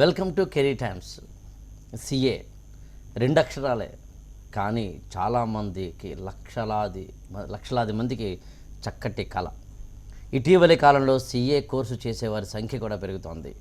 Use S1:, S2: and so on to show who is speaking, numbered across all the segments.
S1: Welcome to career times. CA 2 అక్షరాలే, కానీ చాలామందికి లక్షలాది మందికి చక్కటి కళ. ఇటీవలి కాలంలో సిఏ కోర్సు చేసేవారి సంఖ్య కూడా పెరుగుతోంది.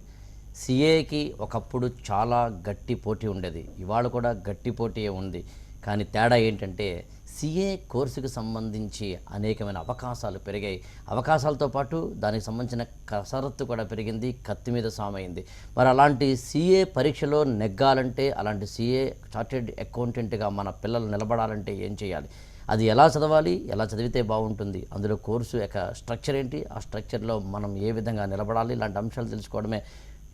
S1: సిఏకి ఒకప్పుడు చాలా గట్టి పోటీ ఉండేది, ఇవాళ కూడా గట్టి పోటీ ఉంది. కానీ తేడా ఏంటంటే సిఏ కోర్సుకు సంబంధించి అనేకమైన అవకాశాలు పెరిగాయి. అవకాశాలతో పాటు దానికి సంబంధించిన కసరత్తు కూడా పెరిగింది, కత్తి మీద సామైంది. మరి అలాంటి సిఏ పరీక్షలో నెగ్గాలంటే, అలాంటి సిఏ చార్టెడ్ అకౌంటెంట్గా మన పిల్లలు నిలబడాలంటే ఏం చేయాలి, అది ఎలా చదవాలి, ఎలా చదివితే బాగుంటుంది, అందులో కోర్సు యొక్క స్ట్రక్చర్ ఏంటి, ఆ స్ట్రక్చర్లో మనం ఏ విధంగా నిలబడాలి, ఇలాంటి అంశాలు తెలుసుకోవడమే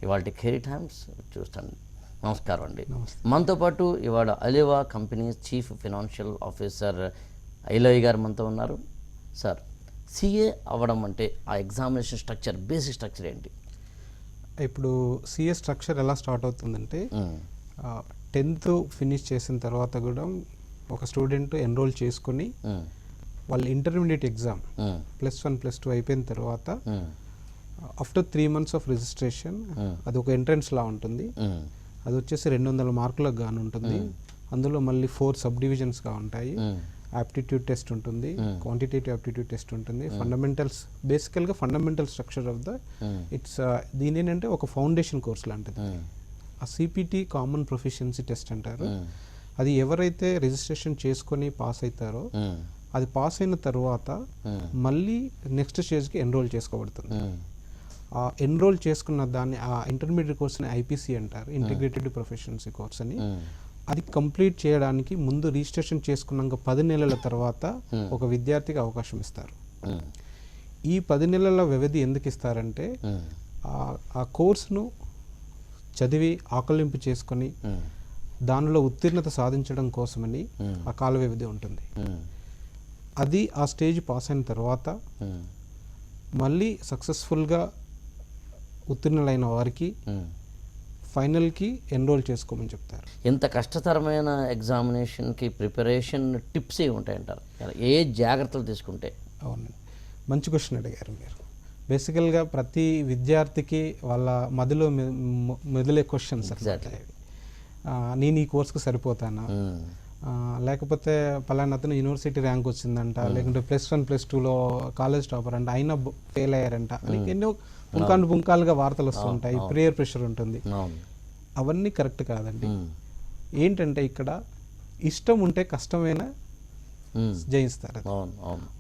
S1: ఇవాళ కెరీర్ టైమ్స్ చూస్తాను. నమస్కారం అండి. మనతో పాటు ఇవాళ అలివా కంపెనీ చీఫ్ ఫైనాన్షియల్ ఆఫీసర్ ఐలోయ్ గారు మనతో ఉన్నారు. సార్, సిఏ అవ్వడం అంటే ఆ ఎగ్జామినేషన్ స్ట్రక్చర్, బేసిక్ స్ట్రక్చర్ ఏంటి?
S2: ఇప్పుడు సిఏ స్ట్రక్చర్ ఎలా స్టార్ట్ అవుతుందంటే 10th ఫినిష్ చేసిన తర్వాత కూడా ఒక స్టూడెంట్ ఎన్రోల్ చేసుకుని వాళ్ళ ఇంటర్మీడియట్ ఎగ్జామ్ +1 +2 అయిపోయిన తర్వాత ఆఫ్టర్ 3 months ఆఫ్ రిజిస్ట్రేషన్ అది ఒక ఎంట్రన్స్ లా ఉంటుంది. అది వచ్చేసి 200 మార్కులకు గాను ఉంటుంది. అందులో మళ్ళీ 4 సబ్ డివిజన్స్గా ఉంటాయి. యాప్టిట్యూడ్ టెస్ట్ ఉంటుంది, క్వాంటిటేటివ్ యాప్టిట్యూడ్ టెస్ట్ ఉంటుంది, ఫండమెంటల్స్, బేసికల్గా fundamental structure of the it's దీని ఏంటంటే ఒక ఫౌండేషన్ కోర్స్ లాంటిది. ఆ సిపిటి కామన్ ప్రొఫిషియన్సీ టెస్ట్ అంటారు. అది ఎవరైతే రిజిస్ట్రేషన్ చేసుకొని పాస్ అవుతారో అది పాస్ అయిన తర్వాత మళ్ళీ నెక్స్ట్ స్టేజ్కి ఎన్రోల్ చేసుకోబడుతుంది. ఆ ఎన్రోల్ చేసుకున్న దాన్ని, ఆ ఇంటర్మీడియట్ కోర్స్ని ఐపీసీ అంటారు, ఇంటిగ్రేటెడ్ ప్రొఫెషనసీ కోర్స్ అని. అది కంప్లీట్ చేయడానికి ముందు రిజిస్ట్రేషన్ చేసుకున్నాక 10 నెలల తర్వాత ఒక విద్యార్థికి అవకాశం ఇస్తారు. ఈ 10 నెలల వ్యవధి ఎందుకు ఇస్తారంటే ఆ కోర్సును చదివి ఆకలింపు చేసుకొని దానిలో ఉత్తీర్ణత సాధించడం కోసమని ఆ కాల వ్యవధి ఉంటుంది. అది ఆ స్టేజ్ పాస్ అయిన తర్వాత మళ్ళీ సక్సెస్ఫుల్గా ఉత్తీర్ణులైన వారికి ఫైనల్కి ఎన్రోల్ చేసుకోమని చెప్తారు.
S1: ఎంత కష్టతరమైన ఎగ్జామినేషన్కి ప్రిపరేషన్ టిప్స్ ఏ ఉంటాయంటారు, ఏ జాగ్రత్తలు తీసుకుంటే?
S2: అవునండి, మంచి క్వశ్చన్ అడిగారు మీరు. బేసికల్గా ప్రతి విద్యార్థికి వాళ్ళ మదిలో మెదిలే క్వశ్చన్స్ అట్లా. నేను ఈ కోర్సుకు సరిపోతానా, లేకపోతే పలానా అతను యూనివర్సిటీ ర్యాంక్ వచ్చిందంట, లేకుంటే +1 +2లో కాలేజ్ టాపర్ అంట, అయినా ఫెయిల్ అయ్యారంట, ఎన్నో పుంకాలుగా వార్తలు వస్తుంటాయి. ప్రేయర్ ప్రెషర్ ఉంటుంది. అవన్నీ కరెక్ట్ కాదండి. ఏంటంటే ఇక్కడ ఇష్టం ఉంటే కష్టమైన జయిస్తారు.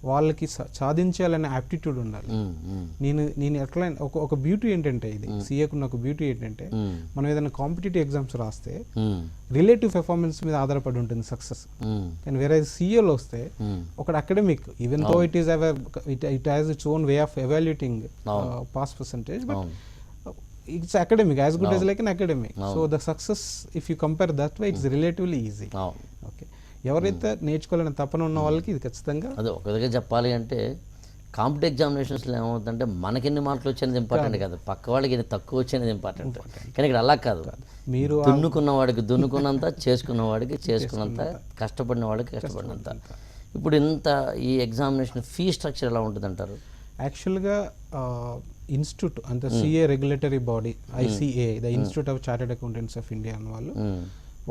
S2: వాళ్ళకి సాధించాలనే యాప్టిట్యూడ్ ఉండాలి. నేను ఎట్లా ఒక బ్యూటీ ఏంటంటే, ఇది సిఏకున్న ఒక బ్యూటీ ఏంటంటే, మనం ఏదైనా కాంపిటేటివ్ ఎగ్జామ్స్ రాస్తే రిలేటివ్ పెర్ఫార్మెన్స్ మీద ఆధారపడి ఉంటుంది సక్సెస్. కానీ వేరే సిఏలో వస్తే ఒక academic, even though it has its own way of evaluating pass percentage, but it's academic, as good as like an academic. So the success, if you compare that way, it's relatively easy. Okay, ఎవరైతే నేర్చుకోవాలని తపన ఉన్న వాళ్ళకి ఇది ఖచ్చితంగా.
S1: అదే ఒక విధంగా చెప్పాలి అంటే, కాంపిటేటివ్ ఎగ్జామినేషన్స్లో ఏమవుతుందంటే మనకి ఎన్ని మార్కులు వచ్చేది ఇంపార్టెంట్ కాదు, పక్క వాళ్ళకి ఎన్ని తక్కువ వచ్చేది ఇంపార్టెంట్. కానీ ఇక్కడ అలా కాదు, మీరు దున్నుకున్న వాడికి దున్నుకున్నంత, చేసుకున్న వాడికి చేసుకున్నంత, కష్టపడిన వాడికి కష్టపడినంత. ఇప్పుడు ఇంత ఈ ఎగ్జామినేషన్ ఫీ స్ట్రక్చర్ ఎలా ఉంటుంది అంటారు?
S2: యాక్చువల్గా ఇన్స్టిట్యూట్ అంటే CA regulatory body, ICA, the institute of chartered accountants of India అన్న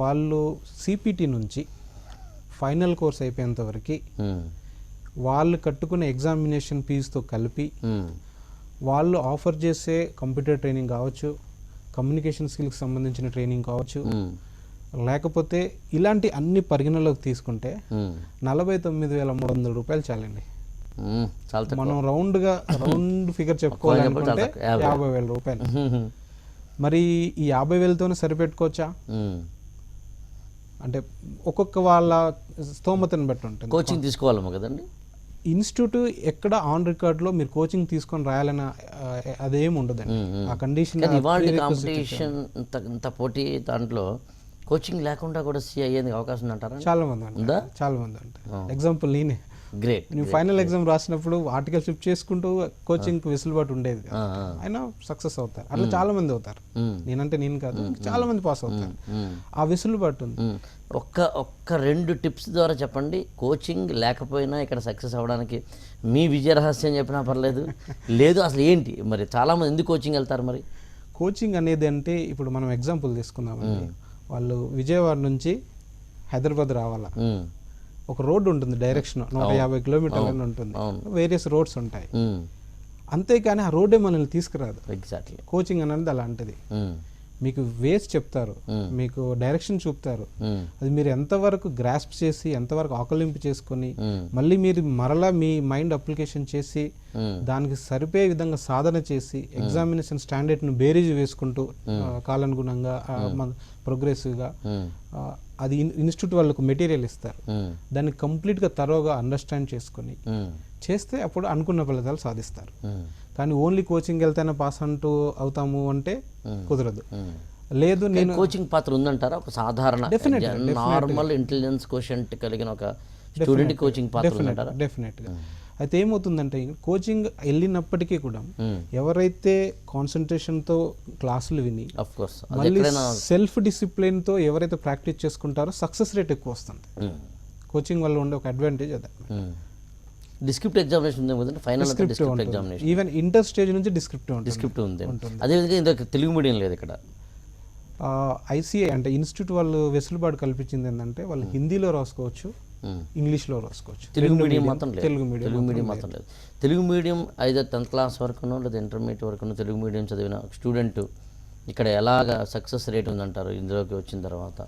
S2: వాళ్ళు సిపిటి నుంచి ఫైనల్ కోర్స్ అయిపోయేంత వరకు వాళ్ళు కట్టుకునే ఎగ్జామినేషన్ ఫీజుతో కలిపి వాళ్ళు ఆఫర్ చేసే కంప్యూటర్ ట్రైనింగ్ కావచ్చు, కమ్యూనికేషన్ స్కిల్కి సంబంధించిన ట్రైనింగ్ కావచ్చు, లేకపోతే ఇలాంటి అన్ని పరిగణలోకి తీసుకుంటే 49,300 రూపాయలు చాలండి. మనం రౌండ్ ఫిగర్ చెప్పుకోవాలనుకుంటే 50,000 రూపాయలు. మరి ఈ 50,000తోనే సరిపెట్టుకోవచ్చా అంటే ఒక్కొక్క వాళ్ళ స్తోమతను బట్టి ఉంటుంది.
S1: కోచింగ్ తీసుకోవాలమ్మా కదండి.
S2: ఇన్స్టిట్యూట్ ఎక్కడ ఆన్ రికార్డ్లో మీరు కోచింగ్ తీసుకొని రాయాలని అదేం ఉండదండి. ఆ కండిషన్
S1: కాంపిటీషన్ ఇంత పోటీ దాంట్లో కోచింగ్ లేకుండా కూడా సిఏ అయ్యేందుకు అవకాశం అంటారా?
S2: చాలా మంది ఉంటారు. ఎగ్జాంపుల్ నేనే.
S1: గ్రేట్.
S2: నేను ఫైనల్ ఎగ్జామ్ రాసినప్పుడు ఆర్టికల్ షిఫ్ట్ చేసుకుంటూ కోచింగ్ వెసులుబాటు ఉండేది, అయినా సక్సెస్ అవుతారు. అట్లా చాలా మంది అవుతారు. నేను కాదు, చాలా మంది పాస్ అవుతారు. ఆ వెసులుబాటు ఉంది.
S1: ఒక్క 2 టిప్స్ ద్వారా చెప్పండి, కోచింగ్ లేకపోయినా ఇక్కడ సక్సెస్ అవ్వడానికి మీ విజయ రహస్యం చెప్పినా పర్లేదు. లేదు అసలు ఏంటి మరి, చాలామంది ఎందుకు కోచింగ్ వెళ్తారు? మరి
S2: కోచింగ్ అనేది అంటే ఇప్పుడు మనం ఎగ్జాంపుల్ తీసుకుందామండి. వాళ్ళు విజయవాడ నుంచి హైదరాబాద్ రావాలా, ఒక రోడ్డు ఉంటుంది, డైరెక్షన్ 150 కిలోమీటర్లని ఉంటుంది, వేరియస్ రోడ్స్ ఉంటాయి. అంతేకాని ఆ రోడ్డే మనల్ని తీసుకురాదు.
S1: ఎగ్జాక్ట్లీ.
S2: కోచింగ్ అనేది అలాంటిది. మీకు వేస్ చెప్తారు, మీకు డైరెక్షన్ చూపుతారు. అది మీరు ఎంతవరకు గ్రాస్ప్ చేసి ఎంతవరకు ఆకలింపు చేసుకొని మళ్ళీ మీరు మరలా మీ మైండ్ అప్లికేషన్ చేసి దానికి సరిపోయే విధంగా సాధన చేసి ఎగ్జామినేషన్ స్టాండర్డ్ను బేరీజ్ వేసుకుంటూ కాలానుగుణంగా ప్రోగ్రెసివ్గా అది ఇన్స్టిట్యూట్ వాళ్ళకు మెటీరియల్ ఇస్తారు. దాన్ని కంప్లీట్గా తరోగా అండర్స్టాండ్ చేసుకొని చేస్తే అప్పుడు అనుకున్న ఫలితాలు సాధిస్తారు. కానీ ఓన్లీ కోచింగ్ వెళ్తేనే పాస్ అంటూ అవుతాము అంటే కుదరదు. లేదు, నేను
S1: కోచింగ్ పాత్ర ఉందంటారా? ఒక సాధారణ నార్మల్ ఇంటెలిజెన్స్ కోషెంట్ కలిగిన ఒక స్టూడెంట్ కోచింగ్ పాత్ర ఉందంటారా?
S2: డెఫినెట్గా. అయితే ఏమవుతుందంటే కోచింగ్ వెళ్ళినప్పటికీ కూడా ఎవరైతే కాన్సన్ట్రేషన్తో క్లాసులు విని మళ్ళీ సెల్ఫ్ డిసిప్లిన్తో ఎవరైతే ప్రాక్టీస్ చేసుకుంటారో సక్సెస్ రేట్ ఎక్కువ వస్తుంది. కోచింగ్ వల్ల ఉండే ఒక అడ్వాంటేజ్ అదే.
S1: డిస్క్రిప్టివ్ ఎగ్జామినేషన్ ఉంది కదండి, final descriptive examination.
S2: Even inter stage నుంచి డిస్క్రిప్టివ్
S1: ఉంది. అదేవిధంగా ఇందులో తెలుగు మీడియం లేదు ఇక్కడ.
S2: ఐసీఐ అంటే ఇన్స్టిట్యూట్ వాళ్ళు వెసులుబాటు కల్పించింది ఏంటంటే వాళ్ళు హిందీలో రాసుకోవచ్చు, ఇంగ్లీష్లో రాసుకోవచ్చు.
S1: తెలుగు మీడియం మాత్రం లేదు. తెలుగు మీడియం మాత్రం లేదు. తెలుగు మీడియం ఐదో 10th క్లాస్ వరకునో లేదా ఇంటర్మీడియట్ వరకునో తెలుగు మీడియం చదివిన స్టూడెంట్ ఇక్కడ ఎలాగ సక్సెస్ రేట్ ఉందంటారు ఇందులోకి వచ్చిన తర్వాత?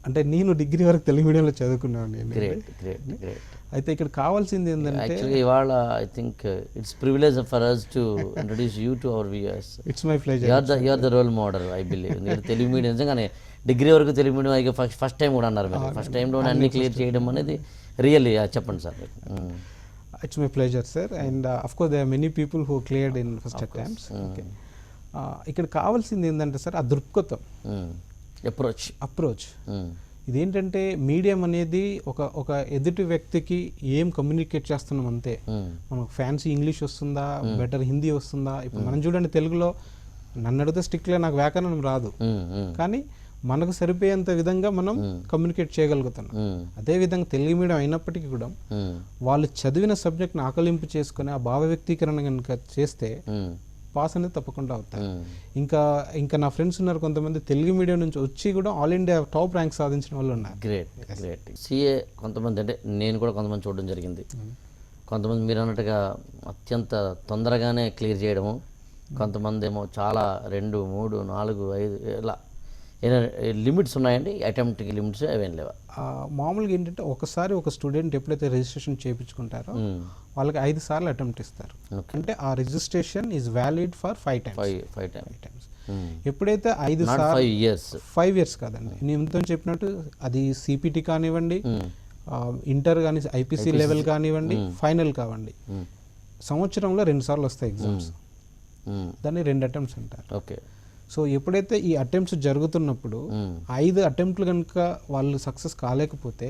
S2: అంటే నేను డిగ్రీ వరకు తెలుగు మీడియంలో చదువుకున్నాను.
S1: Great great great.
S2: అయితే ఇక్కడ కావాల్సింది ఏంటంటే
S1: యాక్చువల్లీ ఇవాళ I think it's privilege for us to introduce you to our viewers.
S2: It's my pleasure.
S1: You are the role model I believe. మీరు తెలుగు మీడియం నిజంగానే డిగ్రీ వరకు తెలుగు మీడియం అయితే ఫస్ట్ టైం కూడా అన్నారు మీరు. ఫస్ట్ టైంలో అన్ని క్లియర్ చేయడం అనేది రియల్లీ చెప్పండి sir.
S2: It's my pleasure sir. And of course there are many people who cleared in first attempts. Okay, ఇక్కడ కావాల్సింది ఏంటంటే సార్ ఆ దృక్పథం, అప్రోచ్. ఇదేంటంటే మీడియం అనేది ఒక ఎదుటి వ్యక్తికి ఏం కమ్యూనికేట్ చేస్తున్నాం అంతే. మనకు ఫ్యాన్సీ ఇంగ్లీష్ వస్తుందా, బెటర్ హిందీ వస్తుందా? ఇప్పుడు మనం చూడండి తెలుగులో నన్ను అడిగితే స్ట్రిక్ట్గా నాకు వ్యాకరణం రాదు, కానీ మనకు సరిపోయేంత విధంగా మనం కమ్యూనికేట్ చేయగలుగుతున్నాం. అదేవిధంగా తెలుగు మీడియం అయినప్పటికీ కూడా వాళ్ళు చదివిన సబ్జెక్ట్ని ఆకలింపు చేసుకుని ఆ భావ వ్యక్తీకరణ కనుక చేస్తే పాస్ అనేది తప్పకుండా అవుతారు. ఇంకా నా ఫ్రెండ్స్ ఉన్నారు కొంతమంది తెలుగు మీడియం నుంచి వచ్చి కూడా ఆల్ ఇండియా టాప్ ర్యాంక్ సాధించిన వాళ్ళు ఉన్నారు.
S1: Great great. సిఏ కొంతమంది, అంటే నేను కూడా కొంతమంది చూడడం జరిగింది. కొంతమంది మీరు అన్నట్టుగా అత్యంత తొందరగానే క్లియర్ చేయడము, కొంతమంది ఏమో చాలా 2, 3, 4, 5 ఇలా లిమిట్స్ ఉన్నాయండి. అటెంప్ట్కి లిమిట్స్ అవేం లేవా?
S2: మామూలుగా ఏంటంటే ఒకసారి ఒక స్టూడెంట్ ఎప్పుడైతే రిజిస్ట్రేషన్ చేయించుకుంటారో వాళ్ళకి 5 సార్లు అటెంప్ట్ ఇస్తారు. అంటే ఆ registration is valid for 5 times. ఎప్పుడైతే 5 సార్లు 5 ఇయర్స్ కాదండి, నేను ఇంత చెప్పినట్టు అది సిపిటి కానివ్వండి, ఇంటర్ కానీ ఐపీసీ లెవెల్ కానివ్వండి, ఫైనల్ కావండి, సంవత్సరంలో 2 సార్లు వస్తాయి ఎగ్జామ్స్. దాన్ని 2 అటెంప్ట్స్ అంటారు.
S1: ఓకే.
S2: సో ఎప్పుడైతే ఈ అటెంప్ట్స్ జరుగుతున్నప్పుడు 5 అటెంప్ట్లు కనుక వాళ్ళు సక్సెస్ కాలేకపోతే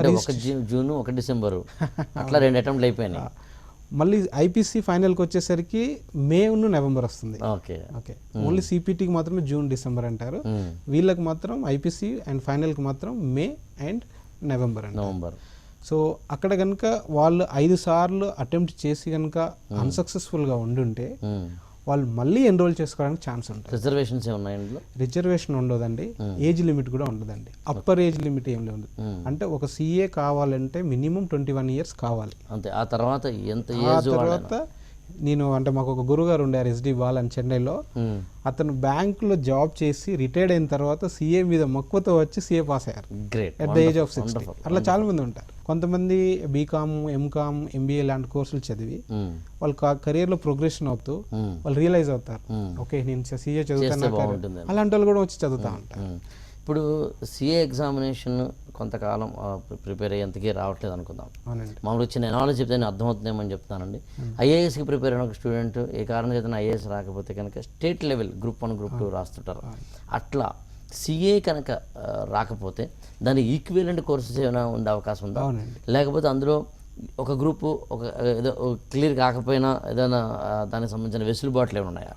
S1: ఒక జూన్ 1 డిసెంబరు అట్లా 2 అటెంప్ట్లు అయిపోయినాయి.
S2: మళ్ళీ ఐపీసీ ఫైనల్కి వచ్చేసరికి మే నవంబర్ వస్తుంది.
S1: ఓకే.
S2: ఓన్లీ సిపిటికి మాత్రమే జూన్ డిసెంబర్ అంటారు, వీళ్ళకి మాత్రం ఐపీసీ అండ్ ఫైనల్కి మాత్రం మే అండ్ నవంబర్. సో అక్కడ కనుక వాళ్ళు 5 సార్లు అటెంప్ట్ చేసి కనుక అన్సక్సెస్ఫుల్గా ఉండుంటే వాళ్ళు మళ్ళీ ఎన్రోల్ చేసుకోవడానికి ఛాన్స్ ఉంటుంది.
S1: రిజర్వేషన్స్ ఏమున్నాయండి?
S2: రిజర్వేషన్ ఉండదండి, ఏజ్ లిమిట్ కూడా ఉండదండి. అప్పర్ ఏజ్ లిమిట్ ఏం లేదు. అంటే ఒక సిఏ కావాలంటే మినిమం 21 ఇయర్స్ కావాలి.
S1: అంతే. ఆ తర్వాత ఎంత
S2: ఏజ్? తర్వాత నేను అంటే మాకు ఒక గురుగారు ఉండారు ఎస్డి బాల్ అని చెన్నైలో. అతను బ్యాంకులో జాబ్ చేసి రిటైర్డ్ అయిన తర్వాత సిఏ మీద మక్కువతో వచ్చి సిఏ పాస్ అయ్యారు అట్ ద ఏజ్ ఆఫ్ 60. అట్లా చాలా మంది ఉంటారు. కొంతమంది బీకామ్, ఎంకామ్, ఎంబీఏ లాంటి కోర్సులు చదివి వాళ్ళు కెరియర్లో ప్రోగ్రెషన్ అవుతూ వాళ్ళు రియలైజ్ అవుతారు, ఓకే నేను సిఏ చదువుతాను. అలాంటి వాళ్ళు కూడా వచ్చి చదువుతూ ఉంటారు.
S1: ఇప్పుడు సిఏ ఎగ్జామినేషన్ కొంతకాలం ప్రిపేర్ అయ్యేంతకీ రావట్లేదు అనుకుందాం. మామూలుగా వచ్చిన నాలెడ్జ్ చెప్తే నేను అర్థమవుతుందేమని చెప్తానండి. ఐఏఎస్కి ప్రిపేర్ అయిన ఒక స్టూడెంట్ ఏ కారణం చేత ఐఏఎస్ రాకపోతే కనుక స్టేట్ లెవెల్ గ్రూప్ 1, గ్రూప్ 2 రాస్తుంటారు. అట్లా సిఏ కనుక రాకపోతే దాని ఈక్వివలెంట్ కోర్సెస్ ఏమైనా ఉండే అవకాశం ఉందా? లేకపోతే అందులో ఒక గ్రూపు ఏదో క్లియర్ కాకపోయినా ఏదైనా దానికి సంబంధించిన వెసులుబాట్లు ఏమైనా ఉన్నాయా?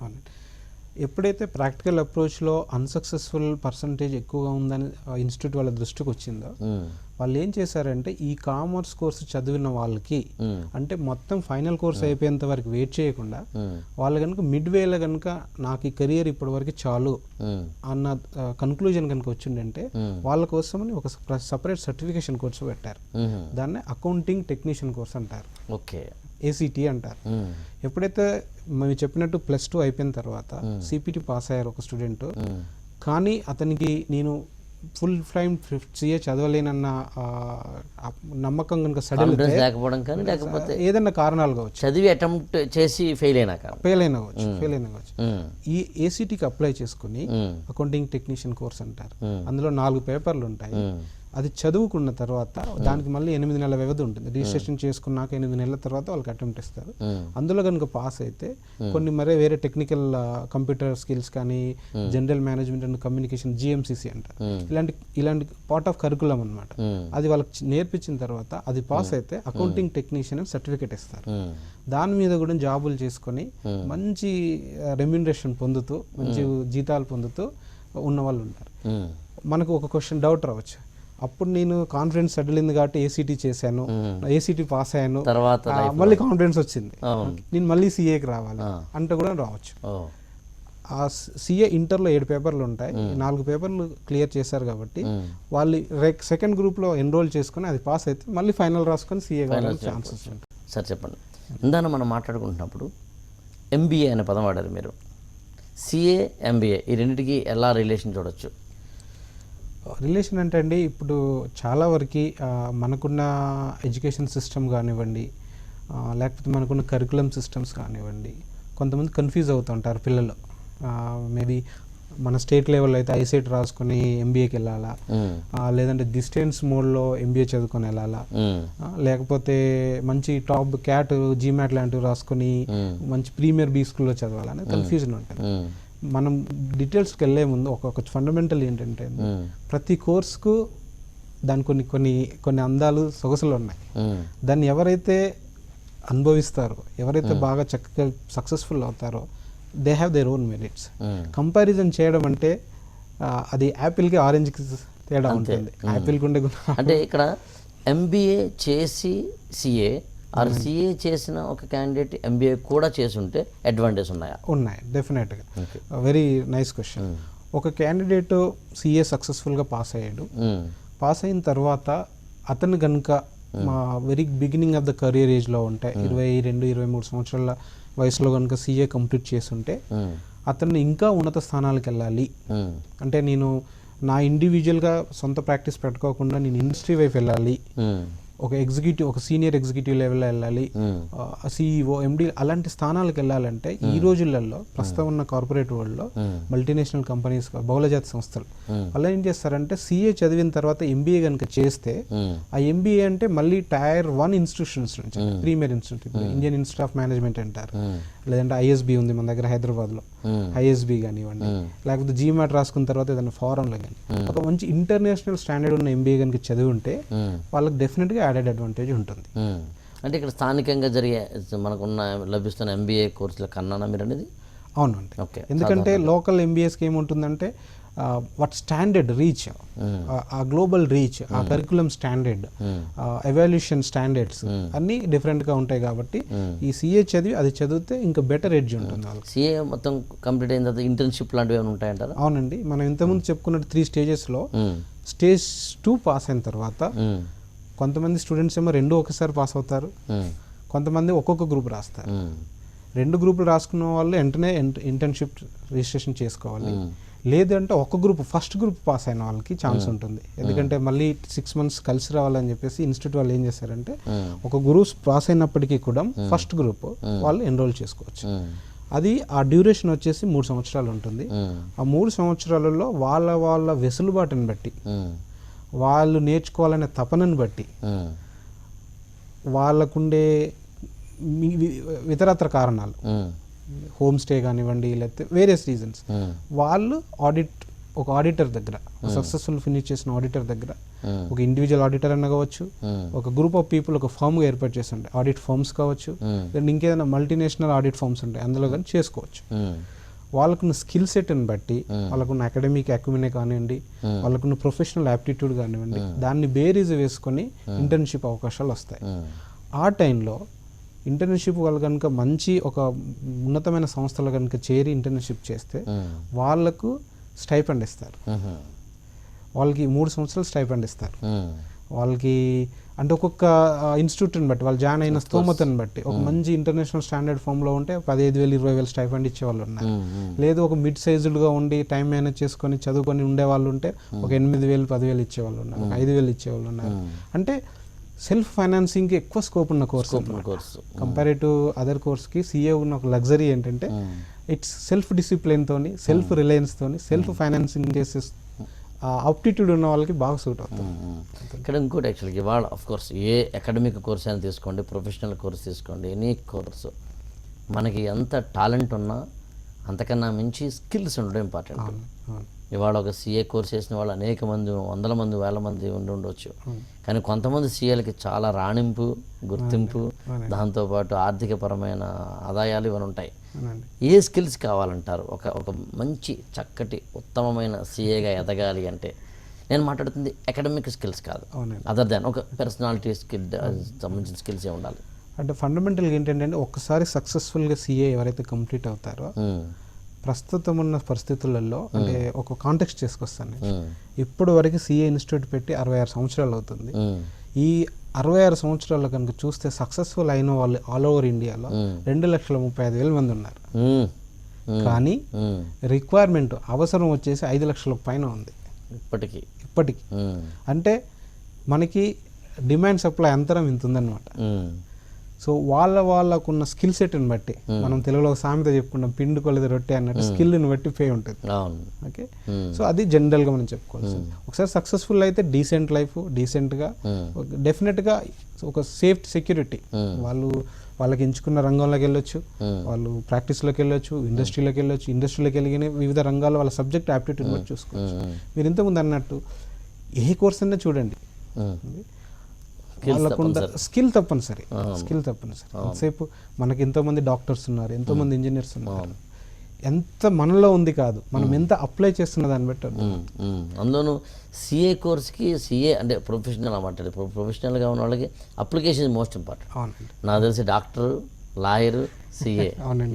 S2: ఎప్పుడైతే ప్రాక్టికల్ అప్రోచ్లో అన్సక్సెస్ఫుల్ పర్సంటేజ్ ఎక్కువగా ఉందని ఇన్స్టిట్యూట్ వాళ్ళ దృష్టికి వచ్చిందో వాళ్ళు ఏం చేశారంటే ఈ కామర్స్ కోర్సు చదివిన వాళ్ళకి అంటే మొత్తం ఫైనల్ కోర్స్ అయిపోయేంత వరకు వెయిట్ చేయకుండా వాళ్ళు కనుక మిడ్ వేలో కనుక నాకు ఈ కెరియర్ ఇప్పటి వరకు చాలు అన్న కన్క్లూజన్ కనుక వచ్చిందంటే వాళ్ళ కోసమని ఒక సపరేట్ సర్టిఫికేషన్ కోర్సు పెట్టారు. దాన్ని అకౌంటింగ్ టెక్నీషియన్ కోర్స్ అంటారు,
S1: ఓకే,
S2: ఏసీటీ అంటారు. ఎప్పుడైతే మేము చెప్పినట్టు +2 అయిపోయిన తర్వాత సిపిటి పాస్ అయ్యారు ఒక స్టూడెంట్, కానీ అతనికి నేను ఫుల్ టైం సిఏ చదవలేనన్న నమ్మకం కనుక సడన్
S1: లేకపోవడం కానీ లేకపోతే
S2: ఏదన్నా కారణాలు కావచ్చు,
S1: చదివి అటెంప్ట్ చేసి ఫెయిల్ అయినా
S2: కావచ్చు, ఈ ఏసీటీకి అప్లై చేసుకుని అకౌంటింగ్ టెక్నీషియన్ కోర్స్ అంటారు. అందులో 4 పేపర్లు ఉంటాయి. అది చదువుకున్న తర్వాత దానికి మళ్ళీ 8 నెలల వ్యవధి ఉంటుంది. రిజిస్ట్రేషన్ చేసుకున్నాక 8 నెలల తర్వాత వాళ్ళకి అటెంప్ట్ ఇస్తారు. అందులో కనుక పాస్ అయితే కొన్ని మరే వేరే టెక్నికల్ కంప్యూటర్ స్కిల్స్ కానీ general management and communication GMCC అంటారు, ఇలాంటి పార్ట్ ఆఫ్ కరికులం అనమాట. అది వాళ్ళకి నేర్పించిన తర్వాత అది పాస్ అయితే అకౌంటింగ్ టెక్నీషియన్ అని సర్టిఫికేట్ ఇస్తారు. దాని మీద కూడా జాబులు చేసుకొని మంచి రెమ్యూనరేషన్ పొందుతూ మంచి జీతాలు పొందుతూ ఉన్న వాళ్ళు ఉంటారు. మనకు ఒక క్వశ్చన్ డౌట్ రావచ్చు, అప్పుడు నేను కాన్ఫిడెన్స్ సెటిల్ అయింది కాబట్టి ఏసీటీ చేశాను, ఏసీటీ పాస్ అయ్యాను,
S1: తర్వాత
S2: మళ్ళీ కాన్ఫిడెన్స్ వచ్చింది, నేను మళ్ళీ సిఏకి రావాలి అంటే కూడా రావచ్చు. ఆ సిఏ ఇంటర్లో 7 పేపర్లు ఉంటాయి, 4 పేపర్లు క్లియర్ చేశారు కాబట్టి వాళ్ళు సెకండ్ గ్రూప్లో ఎన్రోల్ చేసుకుని అది పాస్ అయితే మళ్ళీ ఫైనల్ రాసుకొని సిఏ కావడానికి ఛాన్సెస్ ఉంటాయి.
S1: సార్ చెప్పండి, ఇందాక మనం మాట్లాడుకుంటున్నప్పుడు MBA అనే పదం వాడారు మీరు. CA MBA ఈ రెండింటికి ఎలా రిలేషన్ చూడొచ్చు?
S2: రిలేషన్ అంటే అండి, ఇప్పుడు చాలా వరకు మనకున్న ఎడ్యుకేషన్ సిస్టమ్ కానివ్వండి, లేకపోతే మనకున్న కరికులం సిస్టమ్స్ కానివ్వండి, కొంతమంది కన్ఫ్యూజ్ అవుతుంటారు పిల్లలు. మేబీ మన స్టేట్ లెవెల్లో అయితే ఐసెట్ రాసుకొని MBAకి వెళ్ళాలా, లేదంటే డిస్టెన్స్ మోడ్లో MBA చదువుకొని వెళ్ళాలా, లేకపోతే మంచి టాప్ క్యాట్ జీమాట్ లాంటివి రాసుకొని మంచి ప్రీమియర్ B స్కూల్లో చదవాలని కన్ఫ్యూజన్ ఉంటుంది. మనం డీటెయిల్స్కి వెళ్ళే ముందు ఒక ఫండమెంటల్ ఏంటంటే ప్రతి కోర్సుకు దాని కొన్ని అందాలు సొగసులు ఉన్నాయి. దాన్ని ఎవరైతే అనుభవిస్తారో, ఎవరైతే బాగా చక్కగా సక్సెస్ఫుల్ అవుతారో they have their own merits. Comparison చేయడం అంటే అది యాపిల్కి ఆరెంజ్కి తేడా ఉంటుంది. యాపిల్కి ఉండే
S1: అంటే ఇక్కడ MBA చేసి CA ఆర్ CA చేసిన ఒక క్యాండిడేట్ MBA కూడా చేసి ఉంటే అడ్వాంటేజ్ ఉన్నాయా?
S2: ఉన్నాయి, డెఫినెట్గా. Very nice question. ఒక క్యాండిడేట్ CA సక్సెస్ఫుల్గా పాస్ అయ్యాడు, పాస్ అయిన తర్వాత అతను కనుక మా very beginning of the career ఏజ్లో ఉంటే 22-23 సంవత్సరాల వయసులో కనుక CA కంప్లీట్ చేస్తుంటే అతన్ని ఇంకా ఉన్నత స్థానాలకు వెళ్ళాలి అంటే నేను నా ఇండివిజువల్గా సొంత ప్రాక్టీస్ పెట్టుకోకుండా నేను ఇండస్ట్రీ వైపు వెళ్ళాలి, ఒక సీనియర్ ఎగ్జిక్యూటివ్ లెవెల్లో వెళ్ళాలి, CEO MD అలాంటి స్థానాలకు వెళ్ళాలంటే ఈ రోజులలో ప్రస్తుతం ఉన్న కార్పొరేట్ వరల్డ్లో మల్టీనేషనల్ కంపెనీస్ బహుళజాతి సంస్థలు వాళ్ళు ఏం చేస్తారంటే CA చదివిన తర్వాత MBA కనుక చేస్తే ఆ MBA అంటే మళ్ళీ Tier 1 ఇన్స్టిట్యూషన్స్ నుంచి premier institute, Indian institute of management అంటారు, లేదంటే ISB ఉంది మన దగ్గర హైదరాబాద్లో, ISB కానివ్వండి, లేకపోతే GMAT రాసుకున్న తర్వాత ఏదైనా ఫారెన్లో కానీ ఒక మంచి ఇంటర్నేషనల్ స్టాండర్డ్ ఉన్న MBA కనుక చదివి ఉంటే వాళ్ళకి డెఫినెట్గా యాడెడ్ అడ్వాంటేజ్ ఉంటుంది.
S1: అంటే ఇక్కడ స్థానికంగా జరిగే మనకున్న లభిస్తున్న MBA కోర్సుల కన్నా మీరు అనేది?
S2: అవునండి. ఓకే, ఎందుకంటే లోకల్ MBAస్కి ఏముంటుందంటే వాట్ స్టాండర్డ్ రీచ్, ఆ గ్లోబల్ రీచ్, ఆ కరికులం స్టాండర్డ్, ఎవాల్యూషన్ స్టాండర్డ్స్ అన్నీ డిఫరెంట్గా ఉంటాయి కాబట్టి ఈ CA చదివి అది చదివితే ఇంకా బెటర్ ఎడ్జ్ ఉంటుంది వాళ్ళకి.
S1: CA మొత్తం కంప్లీట్ అయిన తర్వాత ఇంటర్న్షిప్ లాంటివి ఏమైనా ఉంటాయంటారా?
S2: అవునండి, మనం ఇంతకుముందు చెప్పుకున్నట్టు 3 స్టేజెస్లో స్టేజ్ 2 పాస్ అయిన తర్వాత కొంతమంది స్టూడెంట్స్ ఏమో 2 ఒకసారి పాస్ అవుతారు, కొంతమంది ఒక్కొక్క గ్రూప్ రాస్తారు. 2 గ్రూపులు రాసుకున్న వాళ్ళు వెంటనే ఇంటర్న్షిప్ రిజిస్ట్రేషన్ చేసుకోవాలి, లేదంటే ఒక గ్రూప్ ఫస్ట్ గ్రూప్ పాస్ అయిన వాళ్ళకి ఛాన్స్ ఉంటుంది. ఎందుకంటే మళ్ళీ 6 months కలిసి రావాలని చెప్పేసి ఇన్స్టిట్యూట్ వాళ్ళు ఏం చేశారంటే ఒక గ్రూప్ పాస్ అయినప్పటికీ కూడా ఫస్ట్ గ్రూప్ వాళ్ళు ఎన్రోల్ చేసుకోవచ్చు. అది ఆ డ్యూరేషన్ వచ్చేసి 3 సంవత్సరాలు ఉంటుంది. ఆ 3 సంవత్సరాలలో వాళ్ళ వెసులుబాటుని బట్టి, వాళ్ళు నేర్చుకోవాలనే తపనను బట్టి, వాళ్ళకుండే ఇతరత్ర కారణాలు, హోమ్ స్టే కానివ్వండి, లేకపోతే వేరియస్ రీజన్స్, వాళ్ళు ఒక ఆడిటర్ దగ్గర, సక్సెస్ఫుల్ ఫినిష్ చేసిన ఆడిటర్ దగ్గర, ఒక ఇండివిజువల్ ఆడిటర్ అన్న కావచ్చు, ఒక గ్రూప్ ఆఫ్ పీపుల్ ఒక ఫర్మ్గా ఏర్పాటు చేసి ఉంటాయి, ఆడిట్ ఫర్మ్స్ కావచ్చు, ఇంకేదైనా మల్టీనేషనల్ ఆడిట్ ఫర్మ్స్ ఉంటాయి, అందులో కానీ చేసుకోవచ్చు. వాళ్ళకున్న స్కిల్ సెట్ని బట్టి, వాళ్ళకున్న అకాడమిక్ అక్యుమినే కానివ్వండి, వాళ్ళకున్న ప్రొఫెషనల్ యాప్టిట్యూడ్ కానివ్వండి, దాన్ని బేరీజ్ వేసుకొని ఇంటర్న్షిప్ అవకాశాలు వస్తాయి. ఆ టైంలో ఇంటర్న్షిప్ వాళ్ళు కనుక మంచి ఒక ఉన్నతమైన సంస్థలు కనుక చేరి ఇంటర్న్షిప్ చేస్తే వాళ్ళకు స్టైపెండ్ ఇస్తారు. వాళ్ళకి 3 సంవత్సరాలు స్టైపెండ్ ఇస్తారు. వాళ్ళకి అంటే ఒక్కొక్క ఇన్స్టిట్యూట్ని బట్టి వాళ్ళు జాయిన్ అయిన స్తోమతను బట్టి ఒక మంచి ఇంటర్నేషనల్ స్టాండర్డ్ ఫామ్లో ఉంటే 15,000 20,000 స్టైపెండ్ ఇచ్చేవాళ్ళు ఉన్నారు. లేదు ఒక మిడ్ సైజ్డ్గా ఉండి టైం మేనేజ్ చేసుకొని చదువుకొని ఉండేవాళ్ళు ఉంటే ఒక 8,000 10,000 ఇచ్చేవాళ్ళు ఉన్నారు, 5,000 ఇచ్చేవాళ్ళు ఉన్నారు. అంటే సెల్ఫ్ ఫైనాన్సింగ్కి ఎక్కువ స్కోప్ ఉన్న కోర్సు కంపారేటివ్ అదర్ కోర్స్కి. సిఏ ఉన్న ఒక లగ్జరీ ఏంటంటే ఇట్స్ సెల్ఫ్ డిసిప్లిన్తోని, సెల్ఫ్ రిలయన్స్తోని, సెల్ఫ్ ఫైనాన్సింగ్ చేసే ఆప్టిట్యూడ్ ఉన్న వాళ్ళకి బాగా సూట్ అవుతుంది.
S1: ఇక్కడ ఇంకోటి యాక్చువల్గా ఇవాళ ఆఫ్కోర్స్ ఏ అకాడమిక్ కోర్స్ అయినా తీసుకోండి, ప్రొఫెషనల్ కోర్స్ తీసుకోండి, ఎనీ కోర్సు మనకి ఎంత టాలెంట్ ఉన్నా అంతకన్నా మించి స్కిల్స్ ఉండడం ఇంపార్టెంట్. ఇవాళ ఒక సిఏ కోర్స్ చేసిన వాళ్ళు అనేక మంది, 100 మంది 1000 మంది ఉండొచ్చు. కానీ కొంతమంది సిఏలకి చాలా రాణింపు, గుర్తింపు, దాంతోపాటు ఆర్థికపరమైన ఆదాయాలు ఇవన్నీ ఉంటాయి. ఏ స్కిల్స్ కావాలంటారు ఒక మంచి చక్కటి ఉత్తమమైన సిఏగా ఎదగాలి అంటే? నేను మాట్లాడుతుంది అకాడమిక్ స్కిల్స్ కాదు, అదర్ దాన్ ఒక పర్సనాలిటీ స్కిల్ సంబంధించిన స్కిల్స్ ఏ ఉండాలి.
S2: అంటే ఫండమెంటల్గా ఏంటంటే ఒక్కసారి సక్సెస్ఫుల్గా సిఏ ఎవరైతే కంప్లీట్ అవుతారో ప్రస్తుతం ఉన్న పరిస్థితులలో, అంటే ఒక కాంటెక్స్ట్ చేసుకొస్తాను. ఇప్పటి వరకు సిఏ ఇన్స్టిట్యూట్ పెట్టి 66 సంవత్సరాలు అవుతుంది. ఈ 66 సంవత్సరాలు కనుక చూస్తే సక్సెస్ఫుల్ అయిన వాళ్ళు ఆల్ ఓవర్ ఇండియాలో 2,35,000 మంది ఉన్నారు. కానీ రిక్వైర్మెంట్ అవసరం వచ్చేసి 5 లక్షల పైన ఉంది ఇప్పటికి. అంటే మనకి డిమాండ్ సప్లై అంతరం ఇంత ఉందన్నమాట. సో వాళ్ళకున్న స్కిల్ సెట్ని బట్టి, మనం తెలుగులో సామెత చెప్పుకుంటాం, పిండి కొలది రొట్టె అన్నట్టు స్కిల్ని బట్టి పే ఉంటుంది. ఓకే, సో అది జనరల్గా మనం చెప్పుకోవాల్సింది. ఒకసారి సక్సెస్ఫుల్ అయితే డీసెంట్ లైఫ్, డీసెంట్గా, డెఫినెట్గా ఒక సేఫ్టీ సెక్యూరిటీ. వాళ్ళకి ఎంచుకున్న రంగంలోకి వెళ్ళొచ్చు, వాళ్ళు ప్రాక్టీస్లోకి వెళ్ళొచ్చు, ఇండస్ట్రీలోకి వెళ్ళి వివిధ రంగాల్లో వాళ్ళ సబ్జెక్ట్ యాప్టిట్యూడ్ బట్టి చూసుకోవచ్చు. మీరు ఇంతకుముందు అన్నట్టు ఏ కోర్స్ అయినా చూడండి, వాళ్ళకుండా స్కిల్ తప్పనిసరి. ఎంతసేపు మనకి ఎంతోమంది డాక్టర్స్ ఉన్నారు, ఎంతోమంది ఇంజనీర్స్ ఉన్నారు. ఎంత మనలో ఉంది కాదు, మనం ఎంత అప్లై చేస్తున్న దాన్ని బట్టి.
S1: అందులోనూ సిఏ కోర్స్కి, సిఏ అంటే ప్రొఫెషనల్ అన్నమాట, ప్రొఫెషనల్గా ఉన్న వాళ్ళకి అప్లికేషన్ మోస్ట్ ఇంపార్టెంట్. అవునండి, నాకు తెలిసి డాక్టర్, లాయర్, సిఏ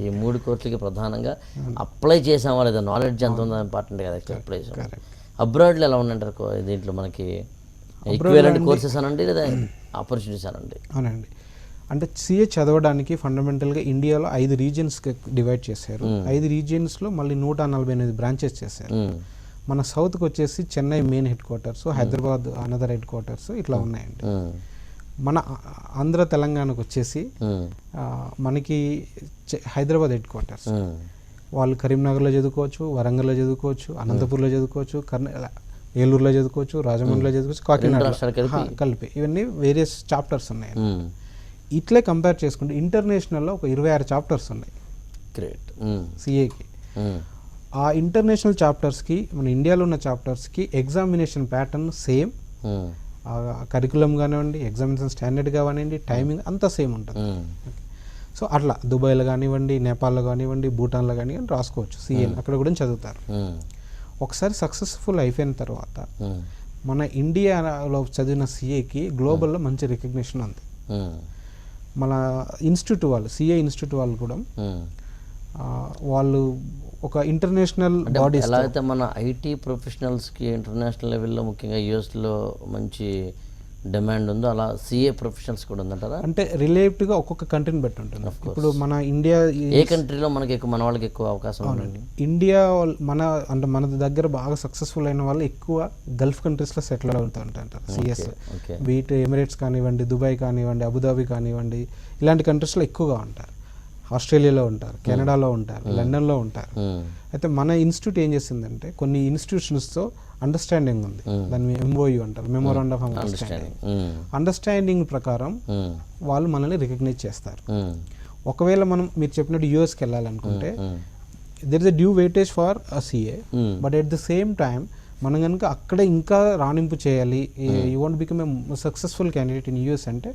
S1: ఈ 3 కోర్సులకి ప్రధానంగా అప్లై చేసాం వాళ్ళు నాలెడ్జ్ ఎంత ఉందో ఇంపార్టెంట్ కదా. అప్లై చేసాం. అబ్రాడ్లో ఎలా ఉందంటారు దీంట్లో మనకి ఈక్వివలెంట్ కోర్సెస్ అనండి లేదా ఆపర్చునిటీస్ అనండి?
S2: అవునండి, అంటే సిఏ చదవడానికి ఫండమెంటల్గా ఇండియాలో 5 రీజియన్స్కి డివైడ్ చేశారు. 5 రీజియన్స్లో మళ్ళీ 148 బ్రాంచెస్ చేశారు. మన సౌత్కి వచ్చేసి Chennai main head quarters, Hyderabad another head quarters ఇట్లా ఉన్నాయండి. మన ఆంధ్ర తెలంగాణకు వచ్చేసి మనకి హైదరాబాద్ హెడ్ క్వార్టర్స్. వాళ్ళు కరీంనగర్లో చదువుకోవచ్చు, వరంగల్లో చదువుకోవచ్చు, అనంతపూర్లో చదువుకోవచ్చు, ఏలూరులో చదువుకోవచ్చు, రాజమండ్రిలో చదువుకోవచ్చు, కాకినాడ కలిపి ఇవన్నీ వేరియస్ చాప్టర్స్ ఉన్నాయి. ఇట్లే కంపేర్ చేసుకుంటే ఇంటర్నేషనల్లో ఒక 26 చాప్టర్స్ ఉన్నాయి సిఏకి. ఆ ఇంటర్నేషనల్ చాప్టర్స్కి మన ఇండియాలో ఉన్న చాప్టర్స్కి ఎగ్జామినేషన్ ప్యాటర్న్ సేమ్, కరికులం కానివ్వండి, ఎగ్జామినేషన్ స్టాండర్డ్ కానివ్వండి, టైమింగ్ అంతా సేమ్ ఉంటుంది. సో అట్లా దుబాయ్లో కానివ్వండి, నేపాల్లో కానివ్వండి, భూటాన్లో కానివ్వండి రాసుకోవచ్చు సిఏ, అక్కడ కూడా చదువుతారు. ఒకసారి సక్సెస్ఫుల్ అయిపోయిన తర్వాత మన ఇండియాలో చదివిన సిఏకి గ్లోబల్లో మంచి రికగ్నిషన్ ఉంది. మన ఇన్స్టిట్యూట్ వాళ్ళు, సిఏ ఇన్స్టిట్యూట్ వాళ్ళు కూడా వాళ్ళు ఒక ఇంటర్నేషనల్ బాడీస్,
S1: ఎలా అయితే మన ఐటీ ప్రొఫెషనల్స్కి ఇంటర్నేషనల్ లెవెల్లో ముఖ్యంగా యూఎస్లో మంచి డిమాండ్ ఉందో అలా సిఏ ప్రొఫెషనల్స్ కూడా ఉందంటారా?
S2: అంటే రిలేటివ్గా ఒక్కొక్క కంట్రీని బట్టి ఉంటుంది. ఇప్పుడు మన ఇండియా
S1: ఏ కంట్రీలో మనకి మన వాళ్ళకి ఎక్కువ అవకాశం ఉందండి?
S2: ఇండియా మన దగ్గర బాగా సక్సెస్ఫుల్ అయిన వాళ్ళు ఎక్కువ గల్ఫ్ కంట్రీస్లో సెటిల్ అవుతూ ఉంటారు సిఎస్. వీటి ఎమిరేట్స్ కానివ్వండి, దుబాయ్ కానివ్వండి, అబుదాబి కానివ్వండి, ఇలాంటి కంట్రీస్లో ఎక్కువగా ఉంటారు. ఆస్ట్రేలియాలో ఉంటారు, కెనడాలో ఉంటారు, లండన్లో ఉంటారు. అయితే మన ఇన్స్టిట్యూట్ ఏం చేసిందంటే కొన్ని ఇన్స్టిట్యూషన్స్తో అండర్స్టాండింగ్ ఉంది, దాన్ని ఎంఓయూ అంటారు, మెమోరాండం ఆఫ్ అండర్స్టాండింగ్ ప్రకారం వాళ్ళు మనల్ని రికగ్నైజ్ చేస్తారు. ఒకవేళ మీరు చెప్పినట్టు యూఎస్కి వెళ్ళాలనుకుంటే there is a due weightage for a CA, but at the same time మనం కనుక అక్కడే ఇంకా రాణింపు చేయాలి, you want become a successful candidate in US అంటే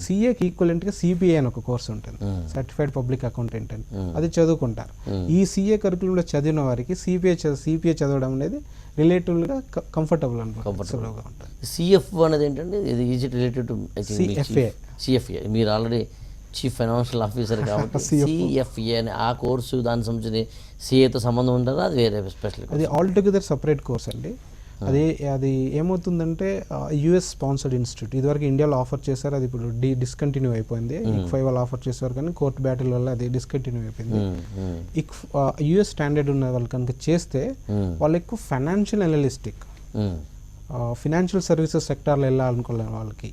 S2: సిఏకి ఈక్వలెంట్గా సిపిఐ అని ఒక కోర్స్ ఉంటుంది, సర్టిఫైడ్ పబ్లిక్ అకౌంటెంట్ అని, అది చదువుకుంటారు. ఈ సిఏ కరికులంలో చదివిన వారికి సిపిఐ చదవడం అనేది రిలేటివ్గా కంఫర్టబుల్ అనమాట, సులువుగా ఉంటుంది.
S1: సిఎఫ్ అనేది ఏంటంటే ఇది is it related to CFA. మీరు ఆల్రెడీ చీఫ్ ఫైనాన్షియల్ ఆఫీసర్ కాబట్టి సిఎఫ్ఏ అని ఆ కోర్సు దానికి సంబంధించి సిఏతో సంబంధం ఉంటుందా, అది వేరే స్పెషల్?
S2: అది ఆల్ టుగెదర్ సపరేట్ కోర్స్ అండి. అది ఏమవుతుందంటే యుఎస్ స్పాన్సర్డ్ ఇన్స్టిట్యూట్, ఇదివరకు ఇండియాలో ఆఫర్ చేశారు, అది ఇప్పుడు డిస్కంటిన్యూ అయిపోయింది. ICFAI వాళ్ళు ఆఫర్ చేసేవారు కానీ కోర్ట్ బ్యాటిల్ వల్ల అది డిస్కంటిన్యూ అయిపోయింది. యుఎస్ స్టాండర్డ్ ఉన్న వాళ్ళు కనుక చేస్తే వాళ్ళు ఎక్కువ ఫైనాన్షియల్ అనలిస్టిక్, ఫినాన్షియల్ సర్వీసెస్ సెక్టార్లో వెళ్ళాలనుకునే వాళ్ళకి,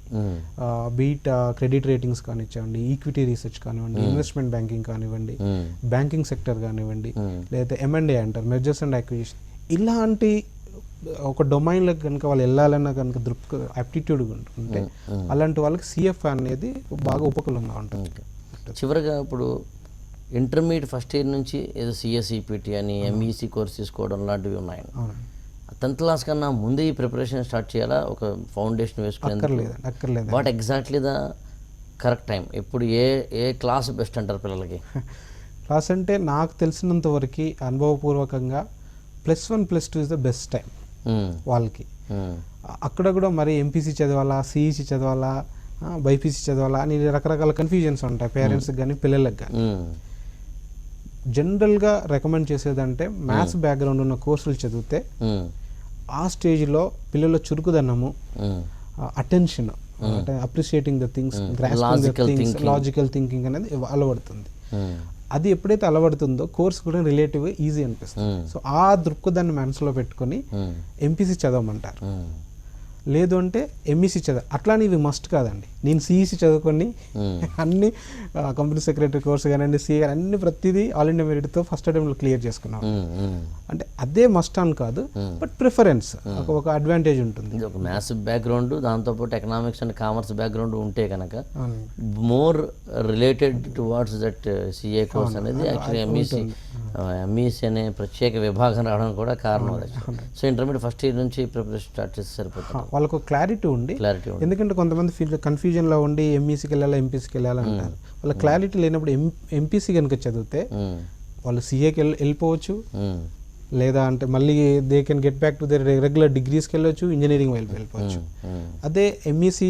S2: బీట్ క్రెడిట్ రేటింగ్స్ కానివ్వండి, ఈక్విటీ రీసెర్చ్ కానివ్వండి, ఇన్వెస్ట్మెంట్ బ్యాంకింగ్ కానివ్వండి, బ్యాంకింగ్ సెక్టర్ కానివ్వండి, లేదా M&A అంటారు, మెర్జర్స్ అండ్ అక్విజిషన్, ఇలాంటి ఒక డొమైన్లకు కనుక వాళ్ళు వెళ్ళాలన్న కనుక యాప్టిట్యూడ్ ఉంటే అలాంటి వాళ్ళకి సిఎఫ్ అనేది బాగా ఉపకులంగా ఉంటుంది.
S1: చివరిగా ఇప్పుడు ఇంటర్మీడియట్ ఫస్ట్ ఇయర్ నుంచి ఏదో సిఎస్ఈపిటి అని MEC కోర్స్ తీసుకోవడం లాంటివి ఉన్నాయి. 10th క్లాస్ కన్నా ముందే ఈ ప్రిపరేషన్ స్టార్ట్ చేయాలా, ఒక ఫౌండేషన్ వేసుకునేది? What exactly the correct time? ఇప్పుడు ఏ క్లాస్ బెస్ట్ అంటారు పిల్లలకి?
S2: క్లాస్ అంటే నాకు తెలిసినంత వరకు అనుభవపూర్వకంగా +1 +2 ఇస్ ద బెస్ట్ టైం వాళ్ళకి. అక్కడ కూడా మరి ఎంపీసీ చదవాలా, సిఈసి చదవాలా, బైపీసీ చదవాలా అని రకరకాల కన్ఫ్యూజన్స్ ఉంటాయి పేరెంట్స్కి కానీ పిల్లలకు కానీ. జనరల్గా రికమెండ్ చేసేదంటే మ్యాథ్స్ బ్యాక్గ్రౌండ్ ఉన్న కోర్సులు చదివితే ఆ స్టేజ్లో పిల్లల చురుకుదనము, అటెన్షన్, అంటే appreciating the things, grasping the things, logical thinking అనేది అలవడుతుంది. అది ఎప్పుడైతే అలవడుతుందో కోర్స్ కూడా రిలేటివ్గా ఈజీ అనిపిస్తుంది. సో ఆ దృక్పథాన్ని మనసులో పెట్టుకొని ఎంపీసీ చదవమంటారు, లేదు అంటే MEC చదవ. అట్లానే ఇవి మస్ట్ కాదండి. నేను CEC చదువుకొని అన్ని కంపెనీ సెక్రటరీ కోర్స్ కానివ్వండి, CA అన్ని ప్రతిదీ ఆల్ ఇండియా మెరిట్తో ఫస్ట్ అటెంప్ట్లో క్లియర్ చేసుకున్నాను అంటే అదే మస్ట్ అని కాదు, బట్ ప్రిఫరెన్స్ ఒక అడ్వాంటేజ్ ఉంటుంది.
S1: ఒక మ్యాథ్స్ బ్యాక్గ్రౌండ్, దాంతోపాటు ఎకనామిక్స్ అండ్ కామర్స్ బ్యాక్గ్రౌండ్ ఉంటే కనుక more related towards that CA course అనేది యాక్చువల్లీ MEC అనే ప్రత్యేక విభాగం రావడం కూడా కారణం అది. సో ఇంటర్మీడియట్ ఫస్ట్ ఇయర్ నుంచి ప్రిపరేషన్ స్టార్ట్ చేస్తే సరిపోతుంది.
S2: వాళ్ళకు క్లారిటీ ఉండి, ఎందుకంటే కొంతమంది కన్ఫ్యూజన్లో ఉండి ME-కి వెళ్ళాలా MPCకి వెళ్ళాలా అంటారు. వాళ్ళ క్లారిటీ లేనప్పుడు MPC కనుక చదివితే వాళ్ళు CAకి వెళ్ళిపోవచ్చు, లేదా అంటే మళ్ళీ they can get back to the regular డిగ్రీస్కి వెళ్ళొచ్చు, ఇంజనీరింగ్ వెళ్ళిపోవచ్చు. అదే MEC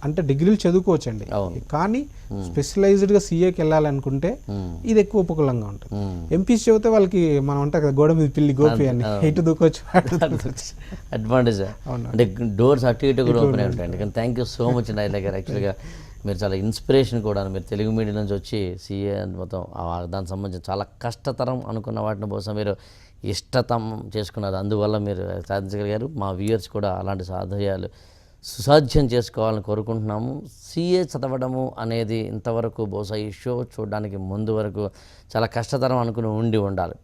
S2: అంటే డిగ్రీలు చదువుకోవచ్చు అండి, కానీ స్పెషలైజ్డ్గా CAకి వెళ్ళాలనుకుంటే ఇది ఎక్కువ ఉపకులంగా ఉంటుంది. MPC చదివితే వాళ్ళకి మనం అంటారు కదా, గోడ మీద పిల్లి గోపి అని, ఇటు దూకోవచ్చు
S1: అడ్వాంటేజ్. అంటే డోర్స్ అటు ఇటు కూడా ఓపెన్ అయి ఉంటాయండి. కానీ థ్యాంక్ యూ సో మచ్ నాయల గారు. యాక్చువల్గా మీరు చాలా ఇన్స్పిరేషన్ కూడా. మీరు తెలుగు మీడియం నుంచి వచ్చి CA మొత్తం దానికి సంబంధించి చాలా కష్టతరం అనుకున్న వాటిని కోసం మీరు ఇష్టతం చేసుకున్నారు, అందువల్ల మీరు సాధించగలిగారు. మా వ్యూయర్స్ కూడా అలాంటి సాధ్యాలు సుసాధ్యం చేసుకోవాలని కోరుకుంటున్నాము. CA చదవడము అనేది ఇంతవరకు బహుశా ఈ షో చూడడానికి ముందు వరకు చాలా కష్టతరం అనుకుని ఉండాలి.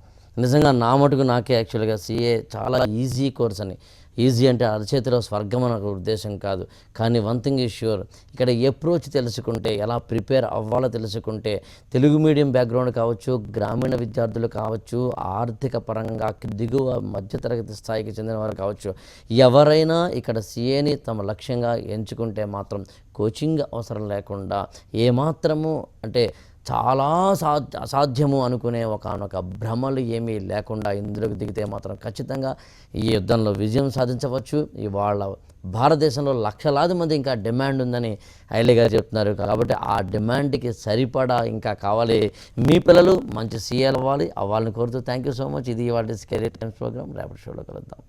S1: నిజంగా నా మటుకు నాకే యాక్చువల్గా CA చాలా ఈజీ కోర్స్ అని, ఈజీ అంటే అరచేతిలో స్వర్గం అనే ఉద్దేశం కాదు, కానీ వన్ థింగ్ ఈజ్ ష్యూర్, ఇక్కడ అప్రోచ్ తెలుసుకుంటే, ఎలా ప్రిపేర్ అవ్వాలో తెలుసుకుంటే, తెలుగు మీడియం బ్యాక్గ్రౌండ్ కావచ్చు, గ్రామీణ విద్యార్థులు కావచ్చు, ఆర్థిక పరంగా దిగువ మధ్యతరగతి స్థాయికి చెందిన వారు కావచ్చు, ఎవరైనా ఇక్కడ CAని తమ లక్ష్యంగా ఎంచుకుంటే మాత్రం కోచింగ్ అవసరం లేకుండా ఏమాత్రము అంటే చాలా అసాధ్యము అనుకునే ఒకనొక భ్రమలు ఏమీ లేకుండా ఇందులోకి దిగితే మాత్రం ఖచ్చితంగా ఈ యుద్ధంలో విజయం సాధించవచ్చు. ఇవాళ భారతదేశంలో లక్షలాది మంది ఇంకా డిమాండ్ ఉందని ఐలే గారు చెప్తున్నారు. కాబట్టి ఆ డిమాండ్కి సరిపడా ఇంకా కావాలి. మీ పిల్లలు మంచి CA అవ్వాలని కోరుతూ థ్యాంక్ యూ సో మచ్. ఇది ఇవాళ కెరీర్ టైమ్స్ ప్రోగ్రామ్. రేపటి షోలో కలుద్దాం.